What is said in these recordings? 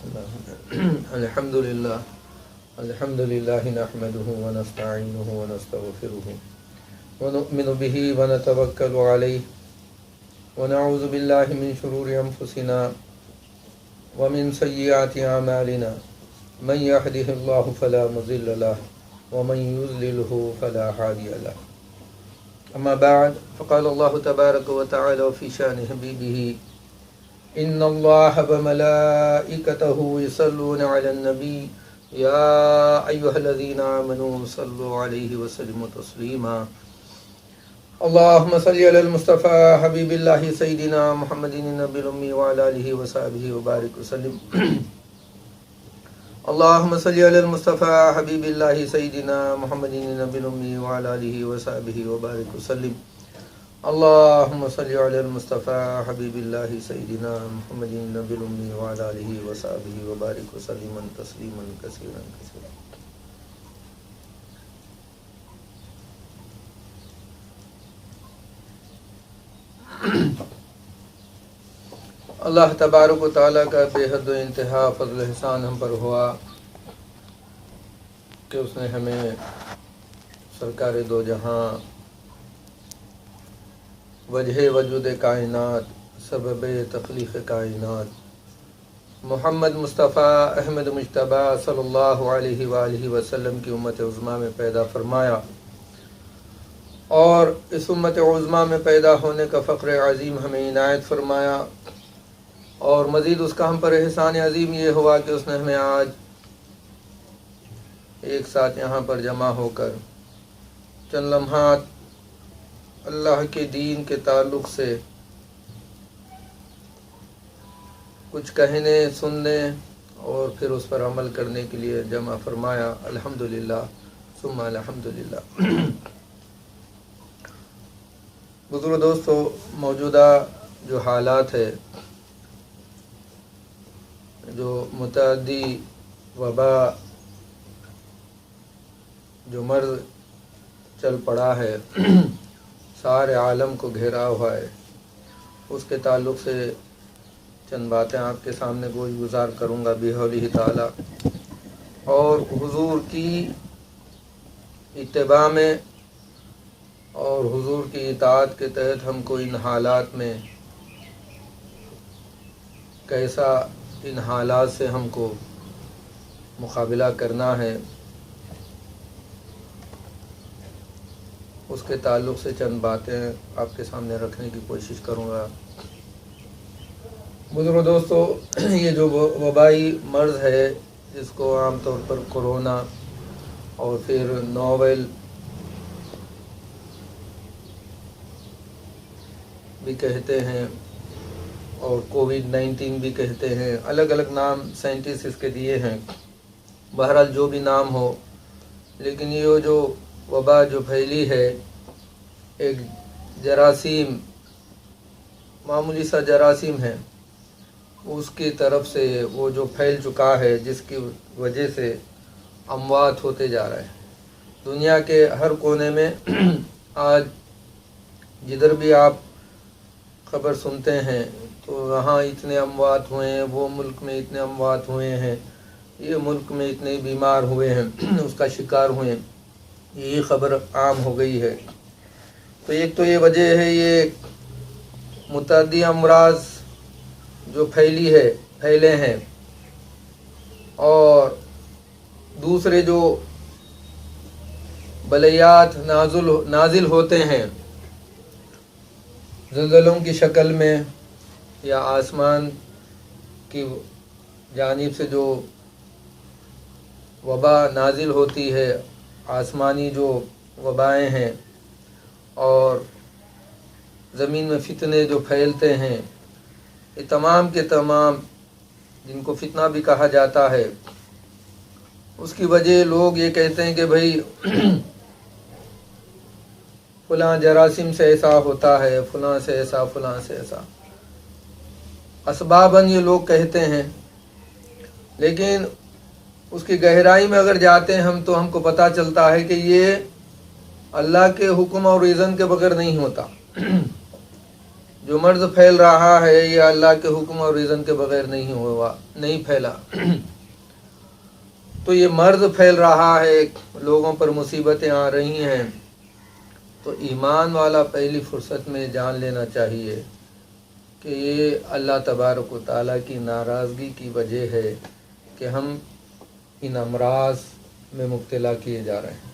الحمد لله نحمده ونستعينه ونستغفره ونؤمن به ونتوكل عليه ونعوذ بالله من شرور أنفسنا ومن سيئات أعمالنا من يهده الله فلا مضل له ومن يضلله فلا هادي له. أما بعد فقال الله تبارك وتعالى في شأن حبيبه إن الله وملائكته يصلون على النبي يا أيها الذين آمنوا صلوا عليه وسلموا تسليما. اللهم صل على المصطفى حبيب الله سيدنا محمد النبي الأمي وعلى آله وصحبه وبارك وسلم. اللهم صل على المصطفى حبيب الله سيدنا محمد النبي الأمي وعلى آله وصحبه وبارك وسلم. اللهم صل على المصطفى حبيب الله سيدنا محمد النبي الأمي وعلى آله وصحبه وبارك وسلم تسليما كثيرا كثيرا. اللہ تبارک و تعالیٰ کا بے حد و انتہا فضل و احسان ہم پر ہوا کہ اس نے ہمیں سرکار دو جہاں وجہ وجود کائنات سبب تخلیق کائنات محمد مصطفیٰ احمد مجتبیٰ صلی اللہ علیہ وآلہ وسلم کی امت عظمیٰ میں پیدا فرمایا اور اس امت عظمیٰ میں پیدا ہونے کا فخر عظیم ہمیں عنایت فرمایا. اور مزید اس کا ہم پر احسان عظیم یہ ہوا کہ اس نے ہمیں آج ایک ساتھ یہاں پر جمع ہو کر چند لمحات اللہ کے دین کے تعلق سے کچھ کہنے سننے اور پھر اس پر عمل کرنے کے لیے جمع فرمایا. الحمدللہ ثم الحمدللہ. بزرگ دوستو، موجودہ جو حالات ہے، جو متعدی وبا جو مرض چل پڑا ہے، سارے عالم کو گھیرا ہوا ہے، اس کے تعلق سے چند باتیں آپ کے سامنے گوش گزار کروں گا بحولہ تعالی. اور حضور کی اتباع میں اور حضور کی اطاعت کے تحت ہم کو ان حالات میں کیسا ان حالات سے ہم کو مقابلہ کرنا ہے، اس کے تعلق سے چند باتیں آپ کے سامنے رکھنے کی کوشش کروں گا. بزرگ دوستو، یہ جو وبائی مرض ہے جس کو عام طور پر کورونا اور پھر نوول بھی کہتے ہیں اور کووڈ-19 بھی کہتے ہیں، الگ الگ نام سائنٹسٹ اس کے دیے ہیں. بہرحال جو بھی نام ہو، لیکن یہ جو وبا جو پھیلی ہے، ایک جراثیم، معمولی سا جراثیم ہے، اس کی طرف سے وہ جو پھیل چکا ہے، جس کی وجہ سے اموات ہوتے جا رہے ہیں. دنیا کے ہر کونے میں آج جدھر بھی آپ خبر سنتے ہیں تو وہاں اتنے اموات ہوئے ہیں، وہ ملک میں اتنے اموات ہوئے ہیں، یہ ملک میں اتنے بیمار ہوئے ہیں، اس کا شکار ہوئے ہیں، یہ خبر عام ہو گئی ہے. تو ایک تو یہ وجہ ہے، یہ متعدی امراض جو پھیلے ہیں، اور دوسرے جو بلیات نازل ہوتے ہیں زلزلوں کی شکل میں یا آسمان کی جانب سے جو وبا نازل ہوتی ہے، آسمانی جو وبائیں ہیں، اور زمین میں فتنے جو پھیلتے ہیں، یہ تمام کے تمام جن کو فتنہ بھی کہا جاتا ہے، اس کی وجہ لوگ یہ کہتے ہیں کہ بھئی فلاں جراثیم سے ایسا ہوتا ہے، فلاں سے ایسا، فلاں سے ایسا، اسباباً یہ لوگ کہتے ہیں. لیکن اس کی گہرائی میں اگر جاتے ہیں ہم تو ہم کو پتہ چلتا ہے کہ یہ اللہ کے حکم اور اذن کے بغیر نہیں ہوتا. جو مرض پھیل رہا ہے یہ اللہ کے حکم اور اذن کے بغیر نہیں پھیلا۔ تو یہ مرض پھیل رہا ہے، لوگوں پر مصیبتیں آ رہی ہیں، تو ایمان والا پہلی فرصت میں جان لینا چاہیے کہ یہ اللہ تبارک و تعالیٰ کی ناراضگی کی وجہ ہے کہ ہم ان امراض میں مبتلا کیے جا رہے ہیں۔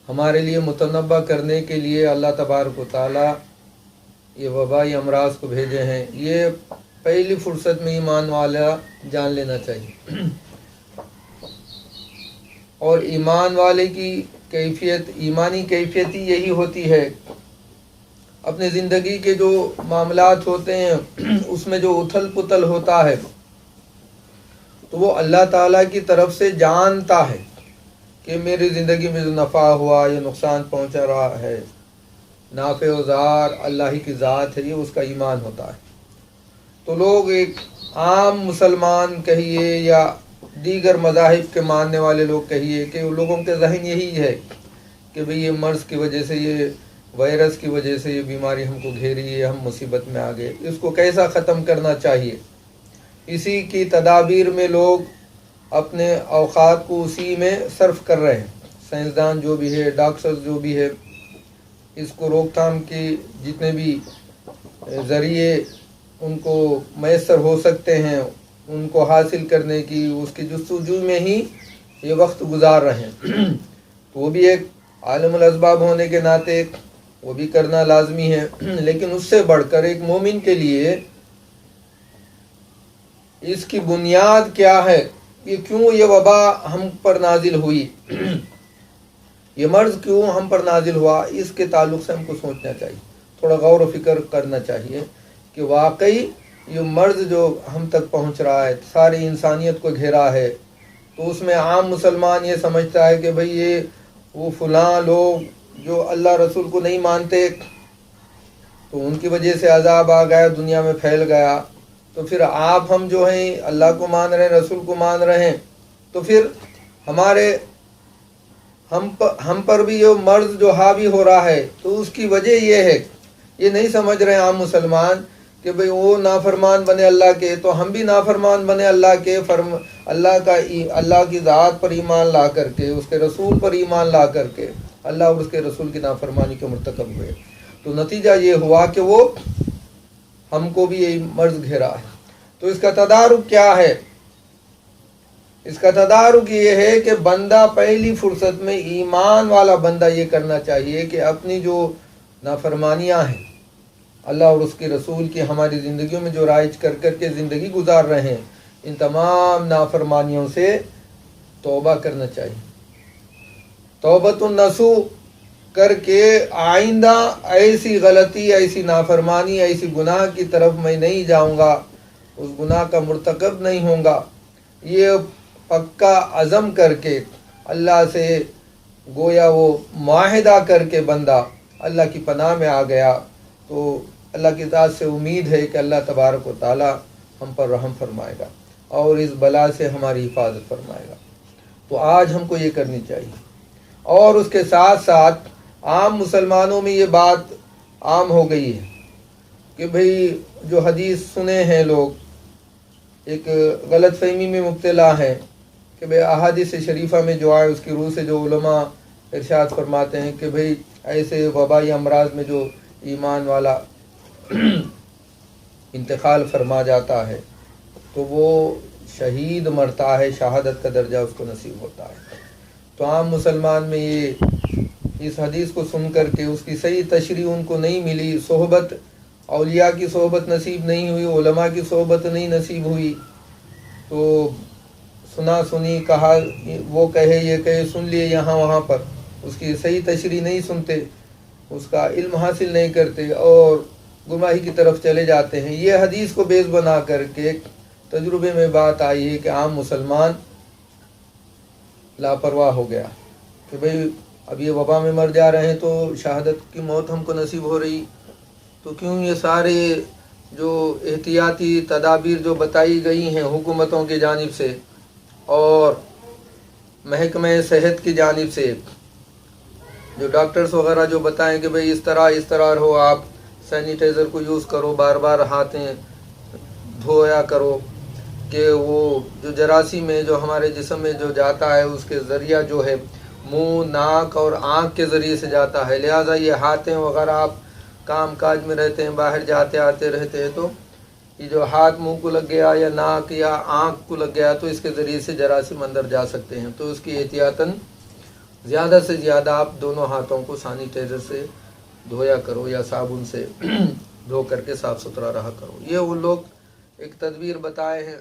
ہمارے لیے متنبع کرنے کے لیے اللہ تبارک و تعالیٰ یہ وبائی امراض کو بھیجے ہیں، یہ پہلی فرصت میں ایمان والا جان لینا چاہیے۔ اور ایمان والے کی کیفیت، ایمانی کیفیت ہی یہی ہوتی ہے، اپنے زندگی کے جو معاملات ہوتے ہیں اس میں جو اتھل پتل ہوتا ہے تو وہ اللہ تعالیٰ کی طرف سے جانتا ہے کہ میری زندگی میں جو نفع ہوا یا نقصان پہنچا رہا ہے، نافع و ضار اللہ ہی کی ذات ہے، یہ اس کا ایمان ہوتا ہے۔ تو لوگ ایک عام مسلمان کہیے یا دیگر مذاہب کے ماننے والے لوگ کہیے کہ لوگوں کے ذہن یہی ہے کہ بھئی یہ مرض کی وجہ سے، یہ وائرس کی وجہ سے یہ بیماری ہم کو گھیری ہے، ہم مصیبت میں آ گئے، اس کو کیسا ختم کرنا چاہیے، اسی کی تدابیر میں لوگ اپنے اوقات کو اسی میں صرف کر رہے ہیں۔ سائنسدان جو بھی ہے، ڈاکٹر جو بھی ہے، اس کو روک تھام کے جتنے بھی ذریعے ان کو میسر ہو سکتے ہیں ان کو حاصل کرنے کی، اس کی جستجو میں ہی یہ وقت گزار رہے ہیں۔ تو وہ بھی ایک عالم الاسباب ہونے کے ناطے وہ بھی کرنا لازمی ہے، لیکن اس سے بڑھ کر ایک مومن کے لیے اس کی بنیاد کیا ہے، یہ کیوں یہ وبا ہم پر نازل ہوئی، یہ مرض کیوں ہم پر نازل ہوا، اس کے تعلق سے ہم کو سوچنا چاہیے، تھوڑا غور و فکر کرنا چاہیے کہ واقعی یہ مرض جو ہم تک پہنچ رہا ہے، ساری انسانیت کو گھیرا ہے، تو اس میں عام مسلمان یہ سمجھتا ہے کہ بھئی یہ وہ فلاں لوگ جو اللہ رسول کو نہیں مانتے تو ان کی وجہ سے عذاب آ گیا، دنیا میں پھیل گیا، تو پھر آپ ہم جو ہیں اللہ کو مان رہے ہیں، رسول کو مان رہے ہیں، تو پھر ہم پر بھی یہ مرض جو حاوی ہو رہا ہے تو اس کی وجہ یہ ہے، یہ نہیں سمجھ رہے عام مسلمان کہ بھئی وہ نافرمان بنے اللہ کے تو ہم بھی نافرمان بنے اللہ کے، اللہ کی ذات پر ایمان لا کر کے، اس کے رسول پر ایمان لا کر کے اللہ اور اس کے رسول کی نافرمانی کے مرتکب ہوئے، تو نتیجہ یہ ہوا کہ وہ ہم کو بھی یہی مرض گھیرا ہے۔ تو اس کا تدارک کیا ہے؟ اس کا تدارک یہ ہے کہ بندہ پہلی فرصت میں، ایمان والا بندہ یہ کرنا چاہیے کہ اپنی جو نافرمانیاں ہیں اللہ اور اس کے رسول کی ہماری زندگیوں میں جو رائج کر کر کے زندگی گزار رہے ہیں، ان تمام نافرمانیوں سے توبہ کرنا چاہیے، توبۃ النصوح کر کے آئندہ ایسی غلطی، ایسی نافرمانی، ایسی گناہ کی طرف میں نہیں جاؤں گا، اس گناہ کا مرتکب نہیں ہوں گا، یہ پکا عزم کر کے اللہ سے گویا وہ معاہدہ کر کے بندہ اللہ کی پناہ میں آ گیا، تو اللہ کی ذات سے امید ہے کہ اللہ تبارک و تعالی ہم پر رحم فرمائے گا اور اس بلا سے ہماری حفاظت فرمائے گا۔ تو آج ہم کو یہ کرنی چاہیے، اور اس کے ساتھ ساتھ عام مسلمانوں میں یہ بات عام ہو گئی ہے کہ بھئی جو حدیث سنے ہیں لوگ ایک غلط فہمی میں مبتلا ہیں کہ بھئی احادیث شریفہ میں جو آئے اس کی روح سے جو علماء ارشاد فرماتے ہیں کہ بھئی ایسے وبائی امراض میں جو ایمان والا انتقال فرما جاتا ہے تو وہ شہید مرتا ہے، شہادت کا درجہ اس کو نصیب ہوتا ہے۔ تو عام مسلمان میں یہ اس حدیث کو سن کر کے اس کی صحیح تشریح ان کو نہیں ملی، صحبت اولیاء کی صحبت نصیب نہیں ہوئی، علماء کی صحبت نہیں نصیب ہوئی، تو سنا سنی، کہا وہ کہے یہ کہے، سن لیے یہاں وہاں پر، اس کی صحیح تشریح نہیں سنتے، اس کا علم حاصل نہیں کرتے اور گمراہی کی طرف چلے جاتے ہیں۔ یہ حدیث کو بیس بنا کر کے تجربے میں بات آئی ہے کہ عام مسلمان لاپرواہ ہو گیا کہ بھئی اب یہ وبا میں مر جا رہے ہیں تو شہادت کی موت ہم کو نصیب ہو رہی، تو کیوں یہ سارے جو احتیاطی تدابیر جو بتائی گئی ہیں حکومتوں کی جانب سے اور محکمہ صحت کی جانب سے، جو ڈاکٹرز وغیرہ جو بتائیں کہ بھئی اس طرح رہو، آپ سینیٹائزر کو یوز کرو، بار بار ہاتھیں دھویا کرو کہ وہ جو جراثیم ہے جو ہمارے جسم میں جو جاتا ہے اس کے ذریعہ جو ہے منہ، ناک اور آنکھ کے ذریعے سے جاتا ہے. لہٰذا یہ ہاتھیں وغیرہ آپ کام کاج میں رہتے ہیں، باہر جاتے آتے رہتے ہیں، تو یہ جو ہاتھ منہ کو لگ گیا یا ناک یا آنکھ کو لگ گیا تو اس کے ذریعے سے جراثیم اندر جا سکتے ہیں. تو اس کی احتیاطاً زیادہ سے زیادہ آپ دونوں ہاتھوں کو سینیٹائزر سے دھویا کرو یا صابن سے دھو کر کے صاف ستھرا رہا کرو. یہ وہ لوگ ایک تدبیر بتائے ہیں